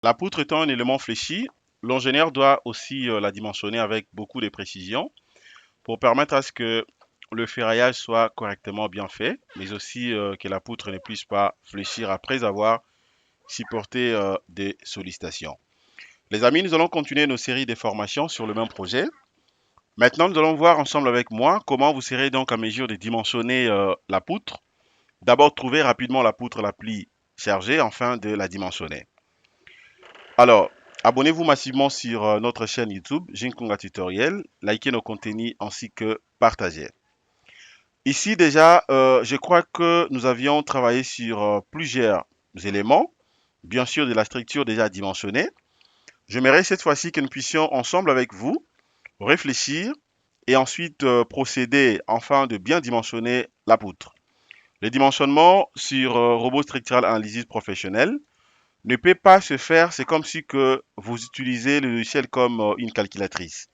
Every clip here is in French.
La poutre étant un élément fléchi, l'ingénieur doit aussi la dimensionner avec beaucoup de précision pour permettre à ce que le ferraillage soit correctement bien fait, mais aussi que la poutre ne puisse pas fléchir après avoir supporté des sollicitations. Les amis, nous allons continuer nos séries de formations sur le même projet. Maintenant, nous allons voir ensemble avec moi comment vous serez donc à mesure de dimensionner la poutre. D'abord, trouver rapidement la poutre la plus chargée, afin de la dimensionner. Alors, abonnez-vous massivement sur notre chaîne YouTube, Jinkunga Tutoriel, likez nos contenus ainsi que partagez. Ici déjà, je crois que nous avions travaillé sur plusieurs éléments, bien sûr de la structure déjà dimensionnée. J'aimerais cette fois-ci que nous puissions ensemble avec vous réfléchir et ensuite procéder afin de bien dimensionner la poutre. Le dimensionnement sur robot structural analysis professionnel ne peut pas se faire, c'est comme si que vous utilisez le logiciel comme une calculatrice.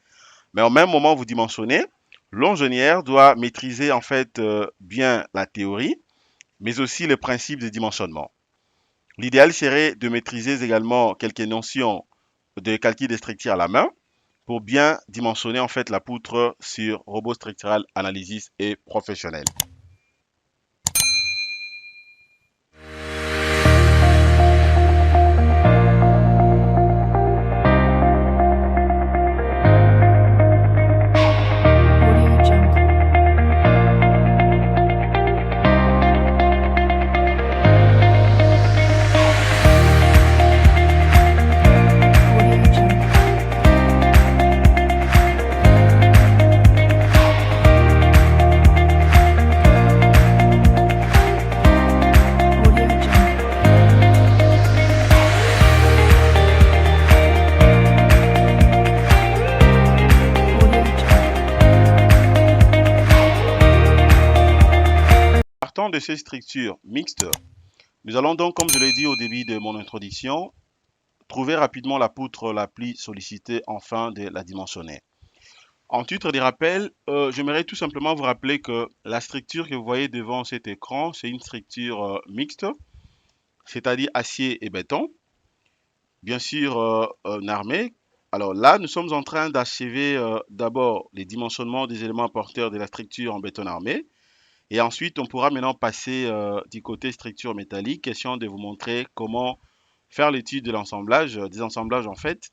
Mais au même moment, vous dimensionnez, l'ingénieur doit maîtriser en fait bien la théorie, mais aussi le principe de dimensionnement. L'idéal serait de maîtriser également quelques notions de calcul de structure à la main pour bien dimensionner en fait la poutre sur robot structural analysis et professionnel. Audio Jungle. Audio Jungle. Audio Jungle. Audio Jungle. Partant de ces structures mixtes, nous allons donc, comme je l'ai dit au début de mon introduction, trouver rapidement la poutre la plus sollicitée afin de la dimensionner. En titre de rappel, j'aimerais tout simplement vous rappeler que la structure que vous voyez devant cet écran, c'est une structure mixte, c'est-à-dire acier et béton, bien sûr armé. Alors là, nous sommes en train d'achever d'abord les dimensionnements des éléments porteurs de la structure en béton armé. Et ensuite, on pourra maintenant passer du côté structure métallique, question de vous montrer comment faire l'étude de l'assemblage, des assemblages en fait,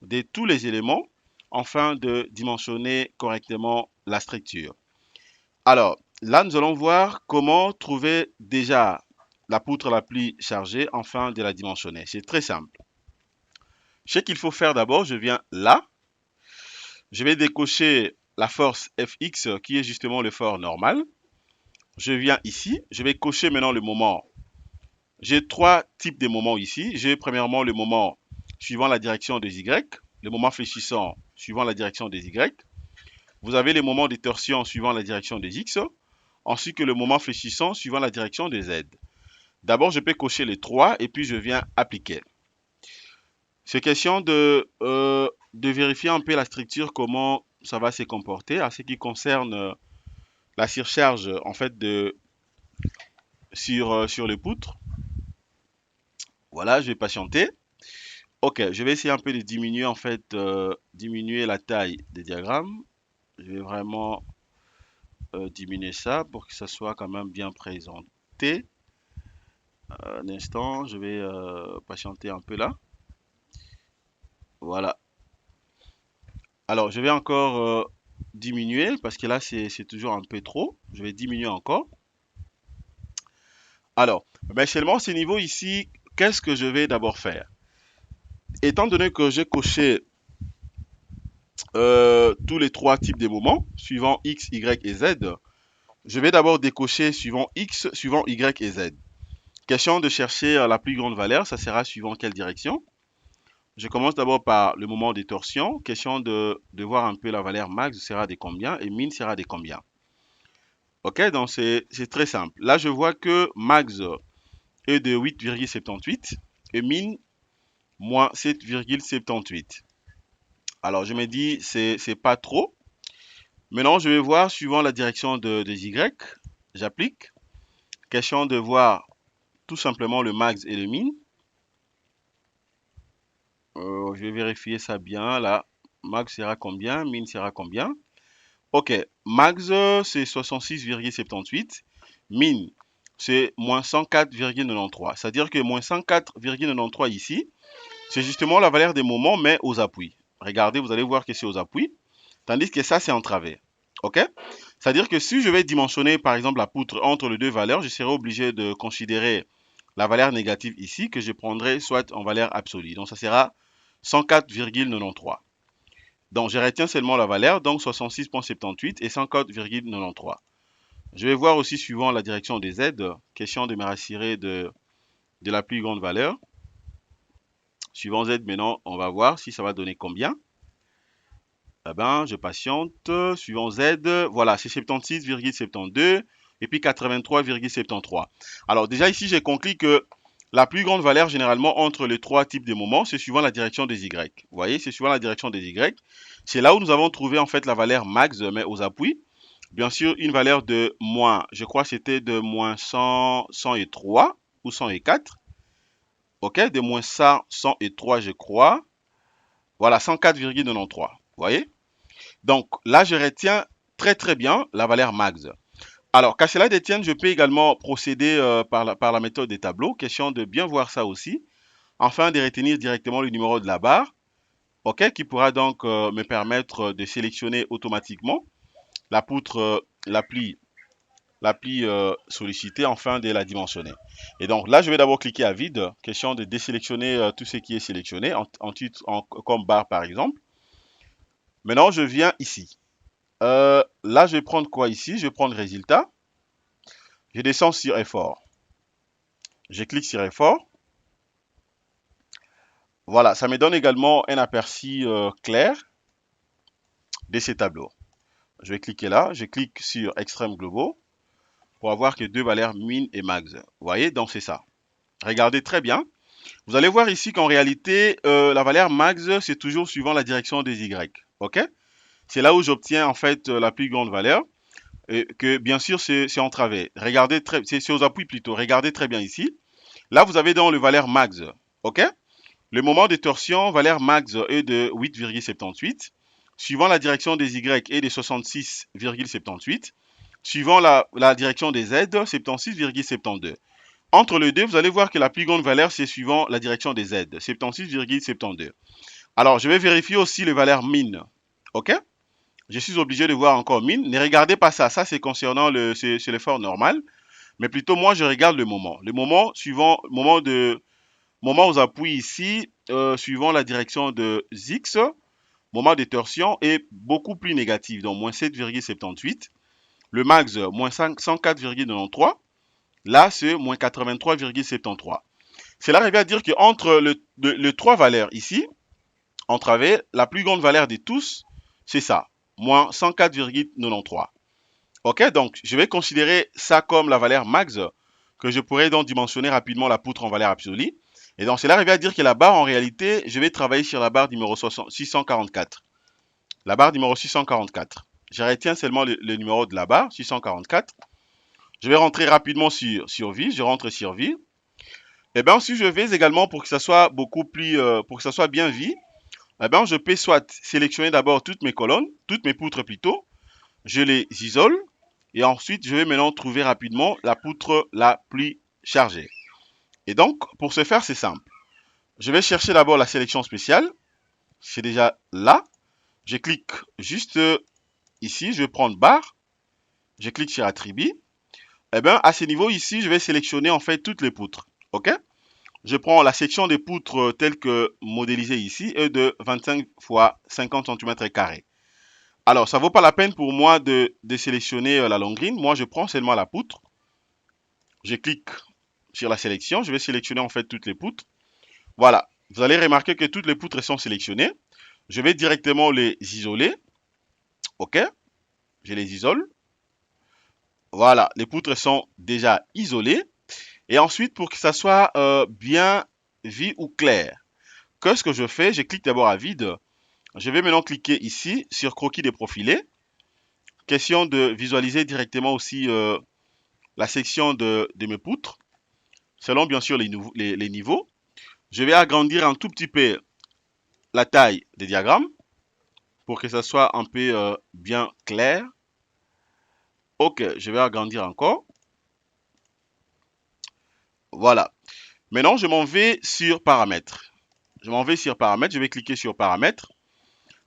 de tous les éléments, afin de dimensionner correctement la structure. Alors, là, nous allons voir comment trouver déjà la poutre la plus chargée, afin de la dimensionner. C'est très simple. Ce qu'il faut faire d'abord, je viens là, je vais décocher la force Fx, qui est justement le fort normal. Je viens ici, je vais cocher maintenant le moment. J'ai trois types de moments ici. J'ai premièrement le moment suivant la direction des Y, le moment fléchissant suivant la direction des Y. Vous avez les moments de torsion suivant la direction des X, ainsi que le moment fléchissant suivant la direction des Z. D'abord, je peux cocher les trois et puis je viens appliquer. C'est question de vérifier un peu la structure, comment ça va se comporter à ce qui concerne la surcharge en fait sur les poutres. Voilà, je vais patienter. Ok, je vais essayer un peu de diminuer en fait, diminuer la taille des diagrammes. Je vais vraiment diminuer ça pour que ça soit quand même bien présenté. Un instant, je vais patienter un peu là. Voilà. Alors, je vais encore diminuer parce que là, c'est toujours un peu trop. Je vais diminuer encore. Alors, ben seulement ce niveau ici, qu'est-ce que je vais d'abord faire? Étant donné que j'ai coché tous les trois types de moments, suivant X, Y et Z, je vais d'abord décocher suivant X, suivant Y et Z. Question de chercher la plus grande valeur, ça sera suivant quelle direction? Je commence d'abord par le moment de torsion. Question de voir un peu la valeur max sera de combien et min sera de combien. Ok, donc c'est très simple. Là, je vois que max est de 8,78 et min moins 7,78. Alors, je me dis, c'est pas trop. Maintenant, je vais voir suivant la direction des Y. J'applique. Question de voir tout simplement le max et le min. Je vais vérifier ça bien. Là, max sera combien? Min sera combien? Ok, max c'est 66,78. Min, c'est moins 104,93. C'est-à-dire que moins 104,93 ici, c'est justement la valeur des moments, mais aux appuis. Regardez, vous allez voir que c'est aux appuis. Tandis que ça, c'est en travers. OK? C'est-à-dire que si je vais dimensionner, par exemple, la poutre entre les deux valeurs, je serai obligé de considérer la valeur négative ici, que je prendrai soit en valeur absolue. Donc, ça sera 104,93. Donc, je retiens seulement la valeur, donc 66,78 et 104,93. Je vais voir aussi, suivant la direction des Z, question de me rassurer de la plus grande valeur. Suivant Z, maintenant, on va voir si ça va donner combien. Eh ben, je patiente. Suivant Z, voilà, c'est 76,72 et puis 83,73. Alors déjà ici, j'ai conclu que la plus grande valeur généralement entre les trois types de moments, c'est suivant la direction des Y. Vous voyez, c'est suivant la direction des Y. C'est là où nous avons trouvé en fait la valeur max, mais aux appuis. Bien sûr, une valeur de moins, je crois que c'était de moins 100, 103 ou 104. Ok, de moins 100, 103, je crois. Voilà, 104,93. Vous voyez? Donc là, je retiens très bien la valeur max. Alors, qu'à cela détienne, je peux également procéder par la méthode des tableaux. Question de bien voir ça aussi, afin de retenir directement le numéro de la barre, ok, qui pourra donc me permettre de sélectionner automatiquement la poutre la plus sollicitée, afin de la dimensionner. Et donc là, je vais d'abord cliquer à vide, question de désélectionner tout ce qui est sélectionné, comme barre par exemple. Maintenant, je viens ici. Là, je vais prendre quoi ici? Je vais prendre résultat. Je descends sur effort. Je clique sur effort. Voilà, ça me donne également un aperçu clair de ces tableaux. Je vais cliquer là. Je clique sur extrême globaux pour avoir que deux valeurs min et max. Vous voyez, donc c'est ça. Regardez très bien. Vous allez voir ici qu'en réalité, la valeur max, c'est toujours suivant la direction des Y. OK? C'est là où j'obtiens en fait la plus grande valeur. Et que bien sûr, c'est en travers. Regardez c'est aux appuis plutôt. Regardez très bien ici. Là, vous avez donc le valeur max. OK? Le moment de torsion, valeur max est de 8,78. Suivant la direction des Y est de 66,78. Suivant la direction des Z, 76,72. Entre les deux, vous allez voir que la plus grande valeur, c'est suivant la direction des Z, 76,72. Alors, je vais vérifier aussi les valeurs min. OK? Je suis obligé de voir encore min. Ne regardez pas ça. Ça, c'est concernant c'est l'effort normal. Mais plutôt, moi, je regarde le moment. Le moment suivant, moment aux appuis ici, suivant la direction de X, moment de torsion est beaucoup plus négatif, donc moins 7,78. Le max, moins 104,93. Là, c'est moins 83,73. Cela revient à dire qu'entre les trois valeurs ici, en travers, la plus grande valeur de tous, c'est ça, moins 104,93. Ok, donc je vais considérer ça comme la valeur max, que je pourrais donc dimensionner rapidement la poutre en valeur absolue. Et donc cela revient à dire que la barre, en réalité, je vais travailler sur la barre numéro 644. La barre numéro 644. Je retiens seulement le numéro de la barre, 644. Je vais rentrer rapidement sur vie. Je rentre sur vie. Et bien, si je vais également pour que ça soit beaucoup plus, pour que ça soit bien vie, eh bien, je peux soit sélectionner d'abord toutes mes colonnes, toutes mes poutres plutôt. Je les isole. Et ensuite, je vais maintenant trouver rapidement la poutre la plus chargée. Et donc, pour ce faire, c'est simple. Je vais chercher d'abord la sélection spéciale. C'est déjà là. Je clique juste ici. Je vais prendre barre. Je clique sur attribut. Et bien, à ce niveau ici, je vais sélectionner en fait toutes les poutres. OK? Je prends la section des poutres telle que modélisée ici est de 25 x 50 cm². Alors, ça ne vaut pas la peine pour moi de sélectionner la longrine. Moi, je prends seulement la poutre. Je clique sur la sélection. Je vais sélectionner en fait toutes les poutres. Voilà. Vous allez remarquer que toutes les poutres sont sélectionnées. Je vais directement les isoler. OK? Je les isole. Voilà. Les poutres sont déjà isolées. Et ensuite, pour que ça soit bien vu ou clair, qu'est-ce que je fais? Je clique d'abord à vide. Je vais maintenant cliquer ici sur croquis déprofilé. Question de visualiser directement aussi la section de mes poutres, selon bien sûr les niveaux. Je vais agrandir un tout petit peu la taille des diagrammes pour que ça soit un peu bien clair. Ok, je vais agrandir encore. Voilà. Maintenant, je m'en vais sur paramètres. Je m'en vais sur paramètres, je vais cliquer sur paramètres.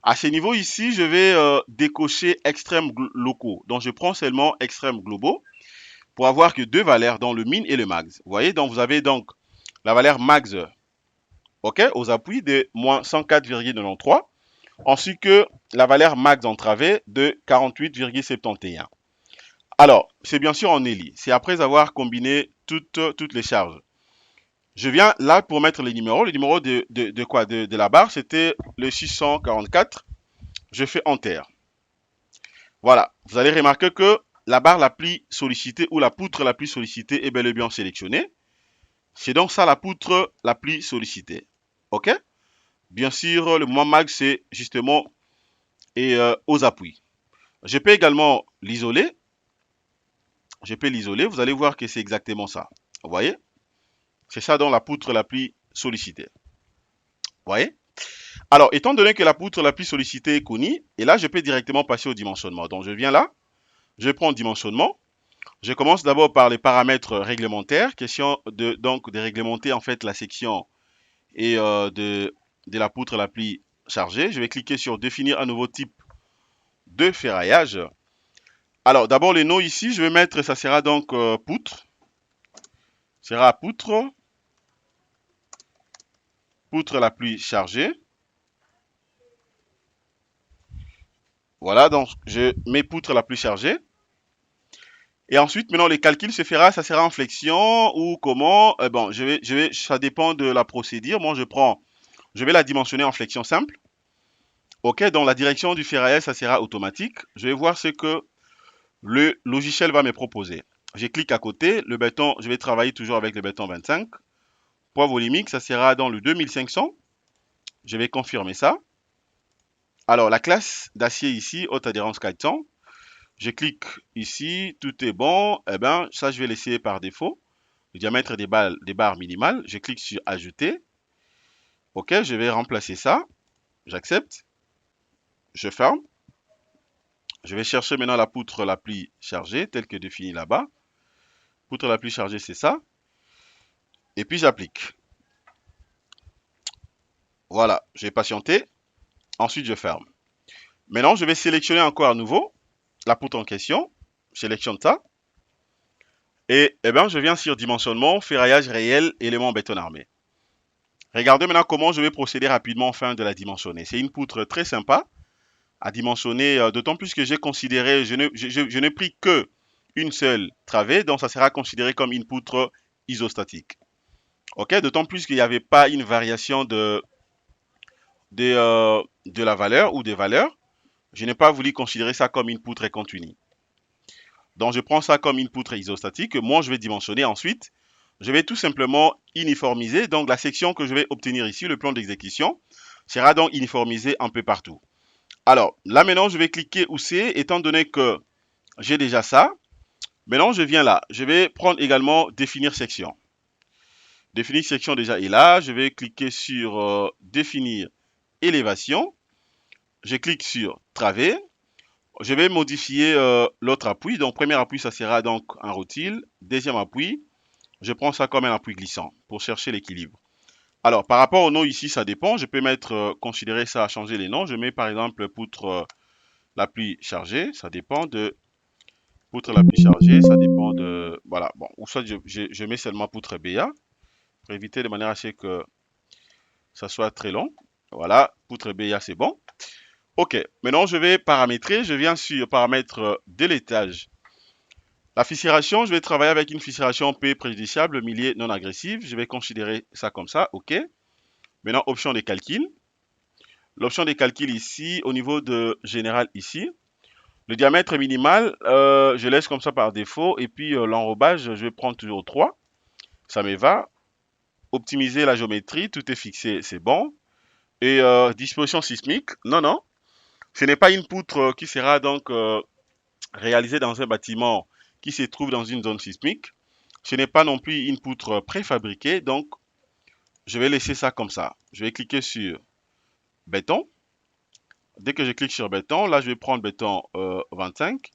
À ce niveau ici, je vais décocher extrêmes locaux. Donc, je prends seulement extrêmes globaux pour avoir que deux valeurs dans le min et le max. Vous voyez, donc vous avez donc la valeur max, ok, aux appuis de moins 104,93, ainsi que la valeur max entravée de 48,71. Alors, c'est bien sûr en ELI. C'est après avoir combiné toutes les charges. Je viens là pour mettre les numéros. Le numéro de quoi de la barre, c'était le 644. Je fais Enter. Voilà. Vous allez remarquer que la barre la plus sollicitée ou la poutre la plus sollicitée est bel et bien sélectionnée. C'est donc ça la poutre la plus sollicitée. OK? Bien sûr, le moment max, c'est justement aux appuis. Je peux également l'isoler. Je peux l'isoler. Vous allez voir que c'est exactement ça. Vous voyez? C'est ça donc la poutre la plus sollicitée. Vous voyez? Alors, étant donné que la poutre la plus sollicitée est connue, et là, je peux directement passer au dimensionnement. Donc, je viens là, je prends dimensionnement. Je commence d'abord par les paramètres réglementaires, question donc de réglementer en fait la section et de la poutre la plus chargée. Je vais cliquer sur définir un nouveau type de ferraillage. Alors, d'abord les noms ici, je vais mettre, ça sera donc poutre. Ça sera poutre la plus chargée. Voilà, donc je mets poutre la plus chargée. Et ensuite, maintenant, le calcul se fera, ça sera en flexion ou comment. Bon, ça dépend de la procédure. Moi, je vais la dimensionner en flexion simple. OK, donc la direction du ferraillage, ça sera automatique. Je vais voir ce que le logiciel va me proposer. Je clique à côté, le béton, je vais travailler toujours avec le béton 25. Poids volumique, ça sera dans le 2500. Je vais confirmer ça. Alors, la classe d'acier ici, haute adhérence 400. Je clique ici, tout est bon. Eh bien, ça, je vais laisser par défaut. Le diamètre des barres minimales. Je clique sur ajouter. OK, je vais remplacer ça. J'accepte. Je ferme. Je vais chercher maintenant la poutre la plus chargée, telle que définie là-bas. Poutre la plus chargée, c'est ça. Et puis j'applique. Voilà, j'ai patienté. Ensuite, je ferme. Maintenant, je vais sélectionner encore à nouveau la poutre en question. Je sélectionne ça. Et eh bien, je viens sur dimensionnement, ferraillage réel, élément béton armé. Regardez maintenant comment je vais procéder rapidement afin de la dimensionner. C'est une poutre très sympa à dimensionner, d'autant plus que j'ai considéré, je n'ai pris que une seule travée, donc ça sera considéré comme une poutre isostatique. Ok, d'autant plus qu'il n'y avait pas une variation de la valeur ou des valeurs. Je n'ai pas voulu considérer ça comme une poutre continue. Donc je prends ça comme une poutre isostatique. Moi, je vais dimensionner ensuite. Je vais tout simplement uniformiser. Donc la section que je vais obtenir ici, le plan d'exécution, sera donc uniformisé un peu partout. Alors là maintenant, je vais cliquer où c'est, étant donné que j'ai déjà ça. Maintenant, je viens là. Je vais prendre également définir section. Définir section déjà est là. Je vais cliquer sur définir élévation. Je clique sur travée. Je vais modifier l'autre appui. Donc, premier appui, ça sera donc un rotile. Deuxième appui, je prends ça comme un appui glissant pour chercher l'équilibre. Alors, par rapport au nom ici, ça dépend. Je peux mettre, considérer ça à changer les noms. Je mets par exemple poutre la plus chargée. Ça dépend de poutre la plus chargée. Ça dépend de, voilà, bon, ou soit je mets seulement poutre BA pour éviter de manière à ce que ça soit très long. Voilà, poutre BA, c'est bon. OK, maintenant je vais paramétrer. Je viens sur paramètres de l'étage. La fissuration, je vais travailler avec une fissuration P préjudiciable, millier non agressive. Je vais considérer ça comme ça. OK. Maintenant, option de calcul. L'option de calcul ici, au niveau de général ici. Le diamètre minimal, je laisse comme ça par défaut. Et puis l'enrobage, je vais prendre toujours 3. Ça me va. Optimiser la géométrie, tout est fixé, c'est bon. Et disposition sismique, non, non. Ce n'est pas une poutre qui sera donc réalisée dans un bâtiment qui se trouve dans une zone sismique. Ce n'est pas non plus une poutre préfabriquée, donc je vais laisser ça comme ça. Je vais cliquer sur béton. Dès que je clique sur béton, là, je vais prendre béton 25.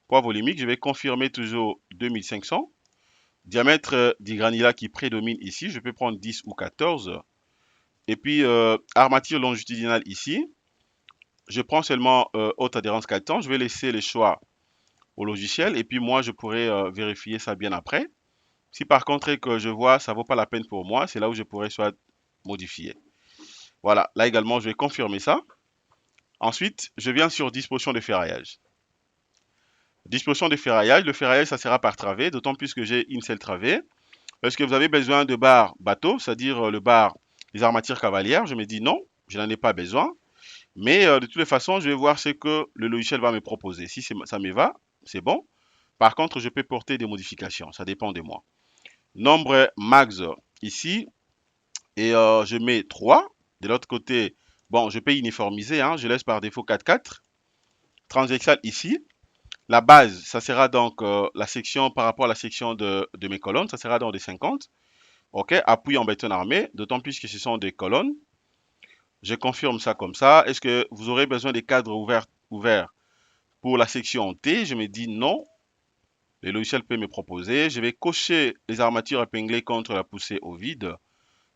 Poids volumique, je vais confirmer toujours 2500. Diamètre du granulat qui prédomine ici, je peux prendre 10 ou 14. Et puis, armature longitudinale ici, je prends seulement haute adhérence 4 ans. Je vais laisser les choix au logiciel et puis moi, je pourrai vérifier ça bien après. Si par contre que je vois ça vaut pas la peine pour moi, c'est là où je pourrais soit modifier. Voilà, là également, je vais confirmer ça. Ensuite, je viens sur disposition de ferraillage. Disposition de ferraillage, le ferraillage, ça sera par travée, d'autant plus que j'ai une seule travée. Est-ce que vous avez besoin de barres bateau, c'est-à-dire le bar des armatures cavalières? Je me dis non, je n'en ai pas besoin. Mais de toutes les façons, je vais voir ce que le logiciel va me proposer. Si ça me va, c'est bon. Par contre, je peux porter des modifications, ça dépend de moi. Nombre max ici, et je mets 3. De l'autre côté, bon, je peux uniformiser, hein, je laisse par défaut 4,4. Transversal ici. La base, ça sera donc la section par rapport à la section de mes colonnes, ça sera dans des 50. OK, appui en béton armé, d'autant plus que ce sont des colonnes. Je confirme ça comme ça. Est-ce que vous aurez besoin des cadres ouverts pour la section T? Je me dis non. Le logiciel peut me proposer. Je vais cocher les armatures épinglées contre la poussée au vide.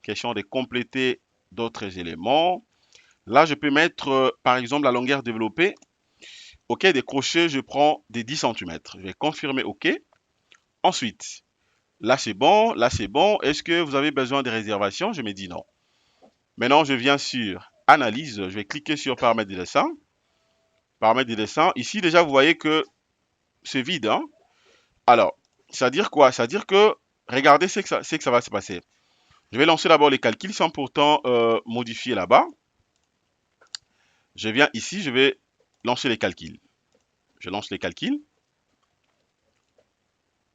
Question de compléter d'autres éléments. Là, je peux mettre, par exemple, la longueur développée. OK, des crochets, je prends des 10 cm. Je vais confirmer OK. Ensuite, là, c'est bon. Là, c'est bon. Est-ce que vous avez besoin de réservation? Je me dis non. Maintenant, je viens sur Analyse. Je vais cliquer sur Paramètres de dessin. Paramètres de dessin. Ici, déjà, vous voyez que c'est vide. Hein? Alors, ça veut dire quoi? Ça veut dire que, regardez ce que ça va se passer. Je vais lancer d'abord les calculs sans pourtant modifier là-bas. Je viens ici, je vais lancer les calculs. Je lance les calculs.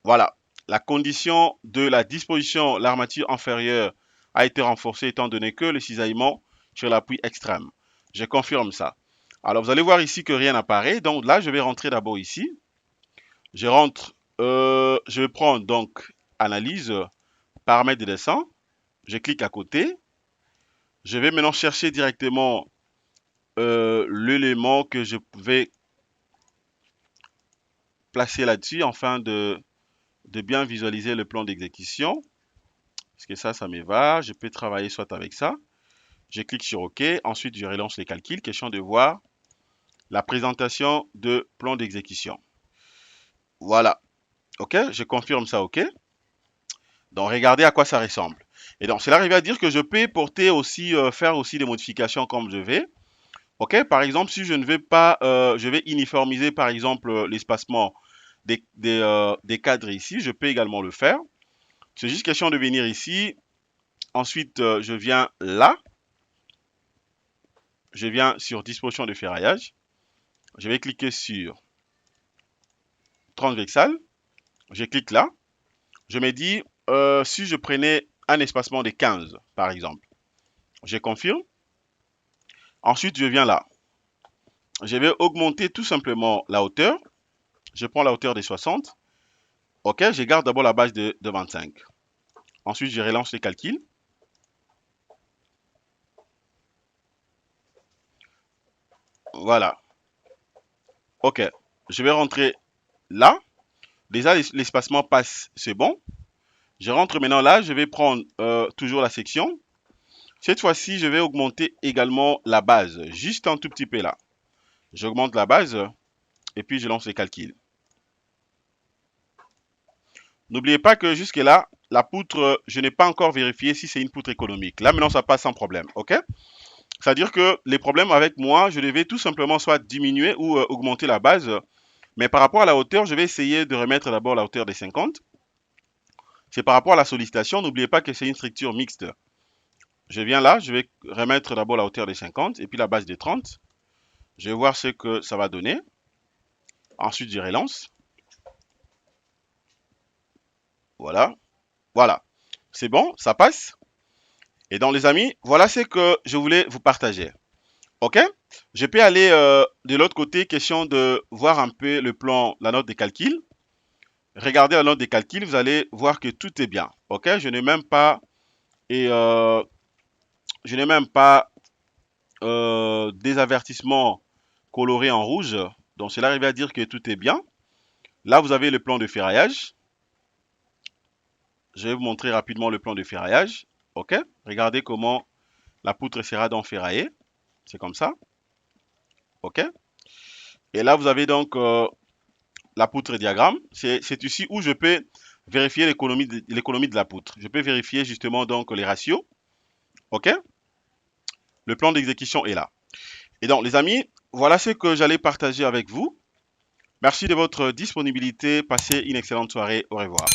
Voilà. La condition de la disposition, l'armature inférieure a été renforcée étant donné que le cisaillement sur l'appui extrême. Je confirme ça. Alors, vous allez voir ici que rien n'apparaît. Donc là, je vais rentrer d'abord ici. Je rentre, je vais prendre donc analyse, paramètres de dessin. Je clique à côté. Je vais maintenant chercher directement l'élément que je vais placer là-dessus afin de bien visualiser le plan d'exécution. Parce que ça me va. Je peux travailler soit avec ça. Je clique sur OK. Ensuite, je relance les calculs. Question de voir la présentation de plan d'exécution. Voilà. OK. Je confirme ça OK. Donc, regardez à quoi ça ressemble. Et donc, cela arrive à dire que je peux porter aussi, faire aussi des modifications comme je vais. OK. Par exemple, si je ne veux pas, je vais uniformiser, par exemple, l'espacement des cadres ici. Je peux également le faire. C'est juste question de venir ici. Ensuite, je viens là. Je viens sur disposition de ferraillage. Je vais cliquer sur transversal. Je clique là. Je me dis, si je prenais un espacement de 15, par exemple. Je confirme. Ensuite, je viens là. Je vais augmenter tout simplement la hauteur. Je prends la hauteur de 60. OK, je garde d'abord la base de 25. Ensuite, je relance les calculs. Voilà. OK, je vais rentrer là. Déjà, l'espacement passe, c'est bon. Je rentre maintenant là. Je vais prendre toujours la section. Cette fois-ci, je vais augmenter également la base, juste un tout petit peu là. J'augmente la base et puis je lance les calculs. N'oubliez pas que jusque-là, la poutre, je n'ai pas encore vérifié si c'est une poutre économique. Là, maintenant, ça passe sans problème, OK? C'est-à-dire que les problèmes avec moi, je devais tout simplement soit diminuer ou augmenter la base. Mais par rapport à la hauteur, je vais essayer de remettre d'abord la hauteur des 50. C'est par rapport à la sollicitation. N'oubliez pas que c'est une structure mixte. Je viens là, je vais remettre d'abord la hauteur des 50 et puis la base des 30. Je vais voir ce que ça va donner. Ensuite, je relance. Voilà. Voilà. C'est bon, ça passe. Et donc, les amis, voilà ce que je voulais vous partager. OK? Je peux aller de l'autre côté, question de voir un peu le plan, la note des calculs. Regardez la note des calculs, vous allez voir que tout est bien. OK? Je n'ai même pas des avertissements colorés en rouge. Donc cela revient à dire que tout est bien. Là, vous avez le plan de ferraillage. Je vais vous montrer rapidement le plan de ferraillage. OK? Regardez comment la poutre sera donc ferraillée. C'est comme ça. OK? Et là, vous avez donc la poutre diagramme. C'est ici où je peux vérifier l'économie de la poutre. Je peux vérifier justement donc les ratios. OK? Le plan d'exécution est là. Et donc, les amis, voilà ce que j'allais partager avec vous. Merci de votre disponibilité. Passez une excellente soirée. Au revoir.